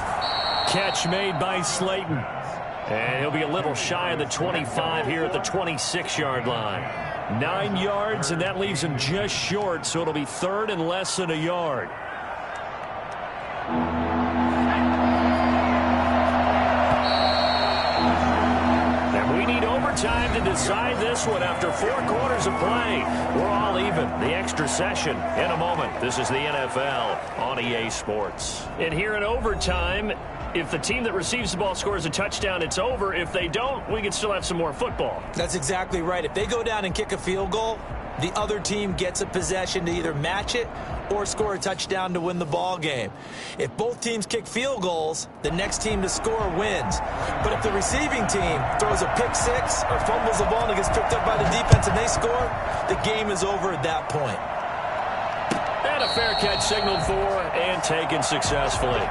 Catch made by Slayton. And he'll be a little shy of the 25 here at the 26-yard line. 9 yards, and that leaves him just short, so it'll be third and less than a yard. decide this one after 4 quarters of play. We're all even. The extra session in a moment. This is the NFL on EA Sports. And here in overtime, if the team that receives the ball scores a touchdown, it's over. If they don't, we can still have some more football. That's exactly right. If they go down and kick a field goal, the other team gets a possession to either match it or score a touchdown to win the ball game. If both teams kick field goals, the next team to score wins. But if the receiving team throws a pick six or fumbles the ball and it gets picked up by the defense and they score, the game is over at that point. And a fair catch signaled for and taken successfully.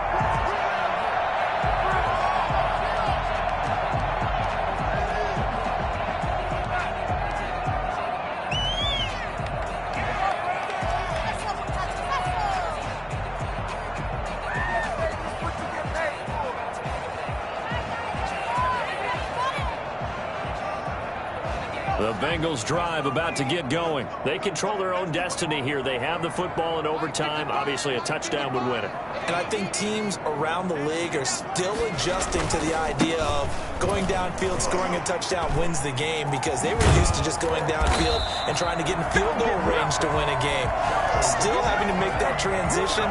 The Bengals drive about to get going. They control their own destiny here. They have the football in overtime. Obviously, a touchdown would win it. And I think teams around the league are still adjusting to the idea of going downfield, scoring a touchdown wins the game, because they were used to just going downfield and trying to get in field goal range to win a game. Still having to make that transition.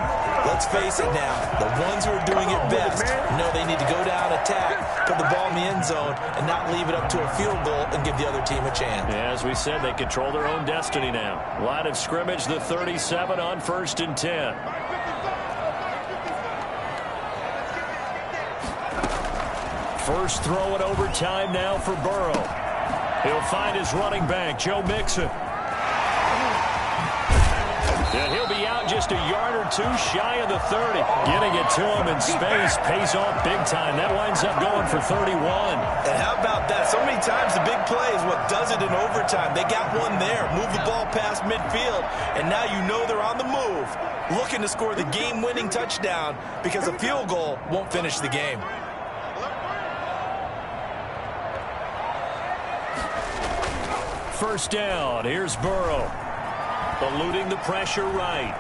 Let's face it now, the ones who are doing it best know they need to go down, attack, put the ball in the end zone, and not leave it up to a field goal and give the other team a chance. As we said, they control their own destiny now. Line of scrimmage, the 37 on 1st and 10. First throw in overtime now for Burrow. He'll find his running back, Joe Mixon. And he'll be out just a yard or two shy of the 30. Getting it to him in space pays off big time. That winds up going for 31. And how about that? So many times the big play is what does it in overtime. They got one there, move the ball past midfield, and now you know they're on the move, looking to score the game-winning touchdown, because a field goal won't finish the game. First down, here's Burrow. Eluding the pressure right.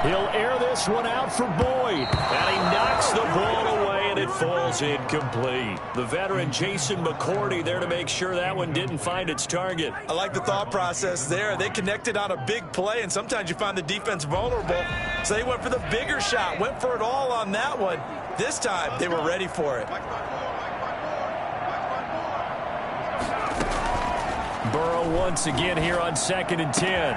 He'll air this one out for Boyd. And he knocks the ball away, and it falls incomplete. The veteran Jason McCourty there to make sure that one didn't find its target. I like the thought process there. They connected on a big play, and sometimes you find the defense vulnerable. So they went for the bigger shot, went for it all on that one. This time, they were ready for it. Burrow once again here on 2nd and 10.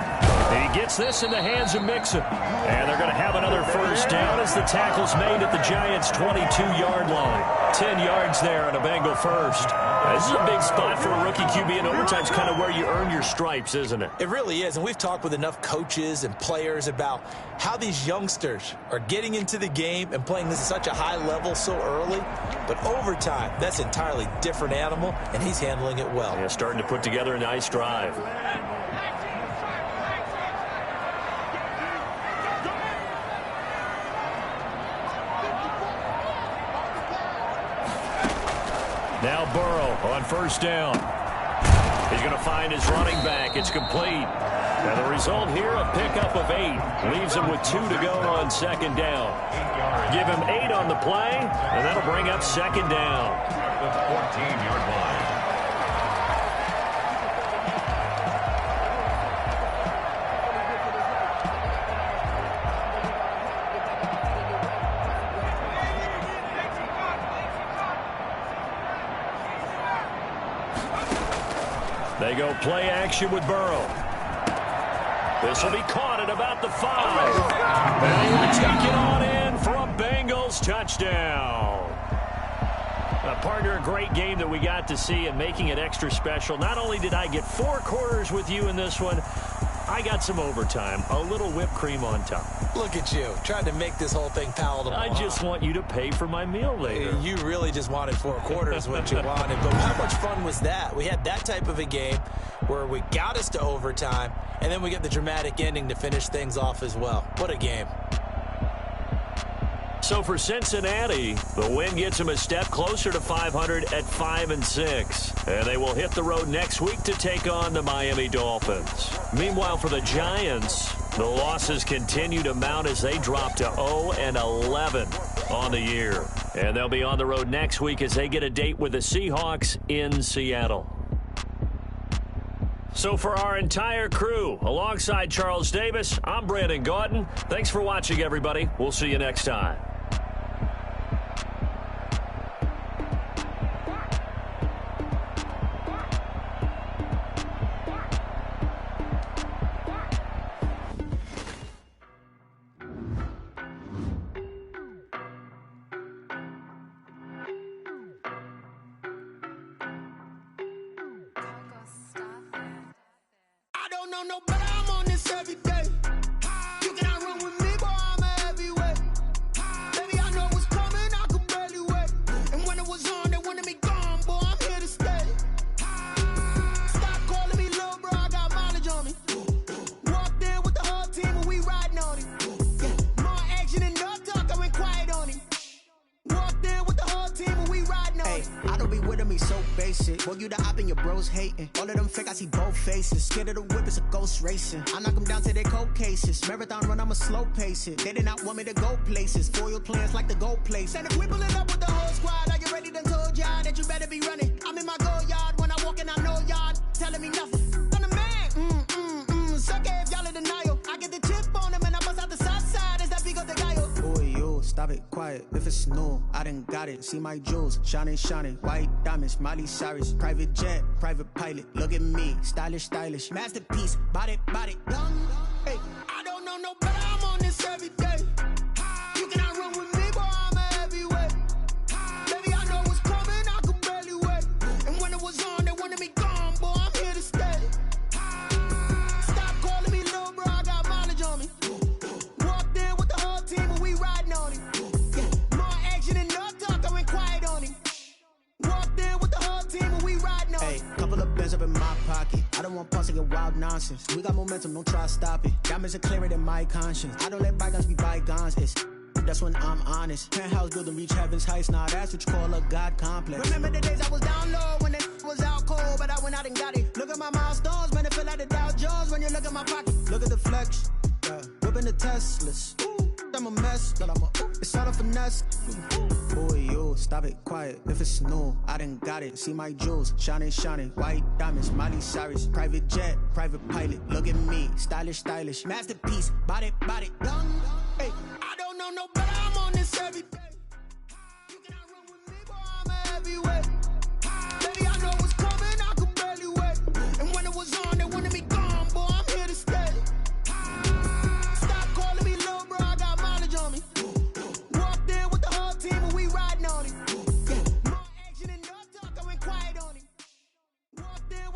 He gets this in the hands of Mixon. And they're going to have another first down as the tackle's made at the Giants' 22-yard line. 10 yards there on a Bengal first. This is a big spot for a rookie QB, and overtime's kind of where you earn your stripes, isn't it? It really is, and we've talked with enough coaches and players about how these youngsters are getting into the game and playing this at such a high level so early. But overtime, that's an entirely different animal, and he's handling it well. Yeah, starting to put together a nice drive. Now Burrow on first down. He's going to find his running back. It's complete. And the result here, a pickup of 8. Leaves him with 2 to go on 2nd down. Give him 8 on the play, and that'll bring up 2nd down. The 14-yard line. They go play action with Burrow. This will be caught at about the 5. And he will take it on in for a Bengals touchdown. Partner, a great game that we got to see, and making it extra special. Not only did I get 4 quarters with you in this one, I got some overtime, a little whipped cream on top. Look at you, trying to make this whole thing palatable. I just want you to pay for my meal later. You really just wanted 4 quarters, what you wanted. But how much fun was that? We had that type of a game where we got us to overtime, and then we get the dramatic ending to finish things off as well. What a game. So for Cincinnati, the win gets them a step closer to 500 at 5-6. And they will hit the road next week to take on the Miami Dolphins. Meanwhile, for the Giants, the losses continue to mount as they drop to 0-11 on the year. And they'll be on the road next week as they get a date with the Seahawks in Seattle. So for our entire crew, alongside Charles Davis, I'm Brandon Gaudin. Thanks for watching, everybody. We'll see you next time. No better, I'm on this every day. You cannot run with me, boy, I'm a heavyweight. Baby, I know what's coming, I could barely wait. And when it was on, they wanted me gone, boy, I'm here to stay. Stop calling me little bro, I got mileage on me. Walked in with the whole team and we riding on it. Yeah. More action and no talk, I went quiet on it. Walked in with the whole team and we riding on it. I don't be with him, he's so basic. Boy, you the op and your bros hating. All of them fake, I see both faces. Scared of the whip, it's a ghost racing. I knock them down to their cold cases. Marathon run, I'ma slow pace it. They did not want me to go places. Foil plans like the gold place. And if we pulling up with the whole squad, are you ready? Done told y'all that you better be running. I'm in my go yard when I walk in, I know y'all telling me nothing. I'm the man, suck it if y'all in denial. I get the chip on them and I bust out the south side. Is that big of the guy? Boy, yo, stop it, quiet. If it's new, I done got it. See my jewels, shining, shining. White diamonds, Miley Cyrus. Private jet, private pilot. Look at me, stylish, stylish. Masterpiece, body, young. Hey, I don't know no better, I'm on this every day. You cannot run with me, boy, I'm a heavyweight. Baby, I know what's coming, I could barely wait. And when it was on, they wanted me gone, boy, I'm here to stay. Stop calling me little bro, I got mileage on me. Walked in with the whole team and we riding on it. Yeah. More action and no talk, I went quiet on it. Walked in with the whole team and we riding on it. Hey, couple of bands up in my pocket. I don't want pulse to get wild nonsense. We got momentum, don't try to stop it. Diamonds are clearer than my conscience. I don't let bygones be bygones. That's when I'm honest. Penthouse building, reach heaven's heights. Nah, that's what you call a God complex. Remember the days I was down low when it was out cold, but I went out and got it. Look at my milestones, man, it feel like the Dow Jones when you look at my pocket. Look at the flex, whipping the Teslas. I'm a mess, but it's all a finesse. Boy, yo, stop it, quiet. If it's new, I done got it. See my jewels, shining, shining. White diamonds, Miley Cyrus. Private jet, private pilot. Look at me, stylish, stylish. Masterpiece, body, young. Hey, I don't know no better.